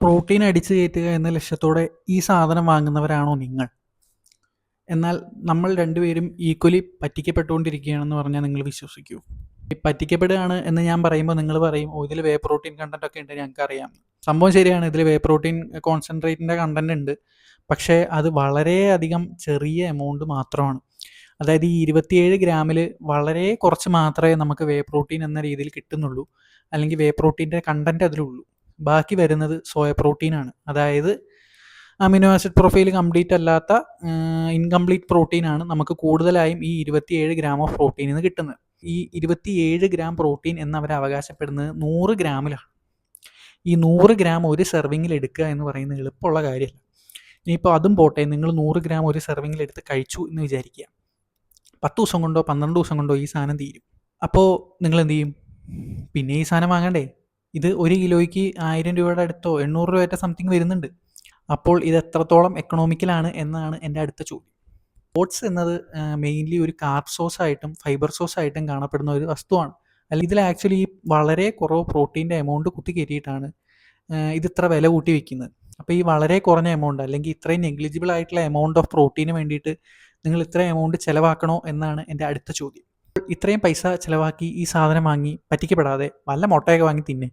Protein അടിച്ചു കയറ്റുക എന്ന ലക്ഷ്യത്തോടെ ഈ സാധനം വാങ്ങുന്നവരാണോ നിങ്ങൾ? എന്നാൽ നമ്മൾ രണ്ടുപേരും ഈക്വലി പറ്റിക്കപ്പെട്ടുകൊണ്ടിരിക്കുകയാണെന്ന് പറഞ്ഞാൽ നിങ്ങൾ വിശ്വസിക്കുമോ? ഈ പറ്റിക്കപ്പെടുകയാണ് എന്ന് ഞാൻ പറയുമ്പോൾ നിങ്ങൾ പറയും, ഓ ഇതിൽ വേ പ്രോട്ടീൻ കണ്ടന്റ് ഒക്കെ ഉണ്ട്, ഞങ്ങൾക്കറിയാം. സംഭവം ശരിയാണ്, ഇതിൽ വേ പ്രോട്ടീൻ കോൺസെൻട്രേറ്റിൻ്റെ കണ്ടന്റ് ഉണ്ട്. പക്ഷേ അത് വളരെയധികം ചെറിയ എമൗണ്ട് മാത്രമാണ്. അതായത് ഈ 27 ഗ്രാമിൽ വളരെ കുറച്ച് മാത്രമേ നമുക്ക് വേ പ്രോട്ടീൻ എന്ന രീതിയിൽ കിട്ടുന്നുള്ളൂ, അല്ലെങ്കിൽ വേ പ്രോട്ടീൻ്റെ കണ്ടന്റ് അതിലുള്ളൂ. ബാക്കി വരുന്നത് സോയ പ്രോട്ടീനാണ്. അതായത് അമിനോ ആസിഡ് പ്രൊഫൈൽ കംപ്ലീറ്റ് അല്ലാത്ത ഇൻകംപ്ലീറ്റ് പ്രോട്ടീനാണ് നമുക്ക് കൂടുതലായും ഈ 27 ഗ്രാം ഓഫ് പ്രോട്ടീനിൽ നിന്ന് കിട്ടുന്നത്. ഈ 27 ഗ്രാം പ്രോട്ടീൻ എന്നവർ അവകാശപ്പെടുന്നത് 100 ഗ്രാമിലാണ്. ഈ 100 ഗ്രാം ഒരു സെർവിങ്ങിൽ എടുക്കുക എന്ന് പറയുന്നത് എളുപ്പമുള്ള കാര്യമല്ല. ഇനിയിപ്പോൾ അതും പോട്ടെ, നിങ്ങൾ 100 ഗ്രാം ഒരു സെർവിങ്ങിൽ എടുത്ത് കഴിച്ചു എന്ന് വിചാരിക്കുക. 10 ദിവസം കൊണ്ടോ 12 ദിവസം കൊണ്ടോ ഈ സാധനം തീരും. അപ്പോൾ നിങ്ങൾ എന്ത് ചെയ്യും? പിന്നെ ഈ സാധനം വാങ്ങണ്ടേ? ഇത് 1 കിലോയ്ക്ക് 1000 രൂപയുടെ അടുത്തോ 800 രൂപയുടെ സംതിങ് വരുന്നുണ്ട്. അപ്പോൾ ഇത് എത്രത്തോളം എക്കണോമിക്കലാണ് എന്നാണ് എൻ്റെ അടുത്ത ചോദ്യം. ഓട്സ് എന്നത് മെയിൻലി ഒരു കാർബ് സോഴ്സ് ആയിട്ടും ഫൈബർ സോഴ്സ് ആയിട്ടും കാണപ്പെടുന്ന ഒരു വസ്തുവാണ്. അല്ലെങ്കിൽ ഇതിൽ ആക്ച്വലി വളരെ കുറവ് പ്രോട്ടീൻ്റെ എമൗണ്ട് കുത്തി കയറ്റിയിട്ടാണ് ഇത് ഇത്ര വില കൂട്ടി വയ്ക്കുന്നത്. അപ്പോൾ ഈ വളരെ കുറഞ്ഞ എമൗണ്ട്, അല്ലെങ്കിൽ ഇത്രയും നെഗ്ലിജിബിൾ ആയിട്ടുള്ള എമൗണ്ട് ഓഫ് പ്രോട്ടീന് വേണ്ടിയിട്ട് നിങ്ങൾ ഇത്രയും എമൗണ്ട് ചിലവാക്കണോ എന്നാണ് എൻ്റെ അടുത്ത ചോദ്യം. ഇത്രയും പൈസ ചിലവാക്കി ഈ സാധനം വാങ്ങി പറ്റിക്കപ്പെടാതെ വല്ല മുട്ടയൊക്കെ വാങ്ങി തിന്നെ.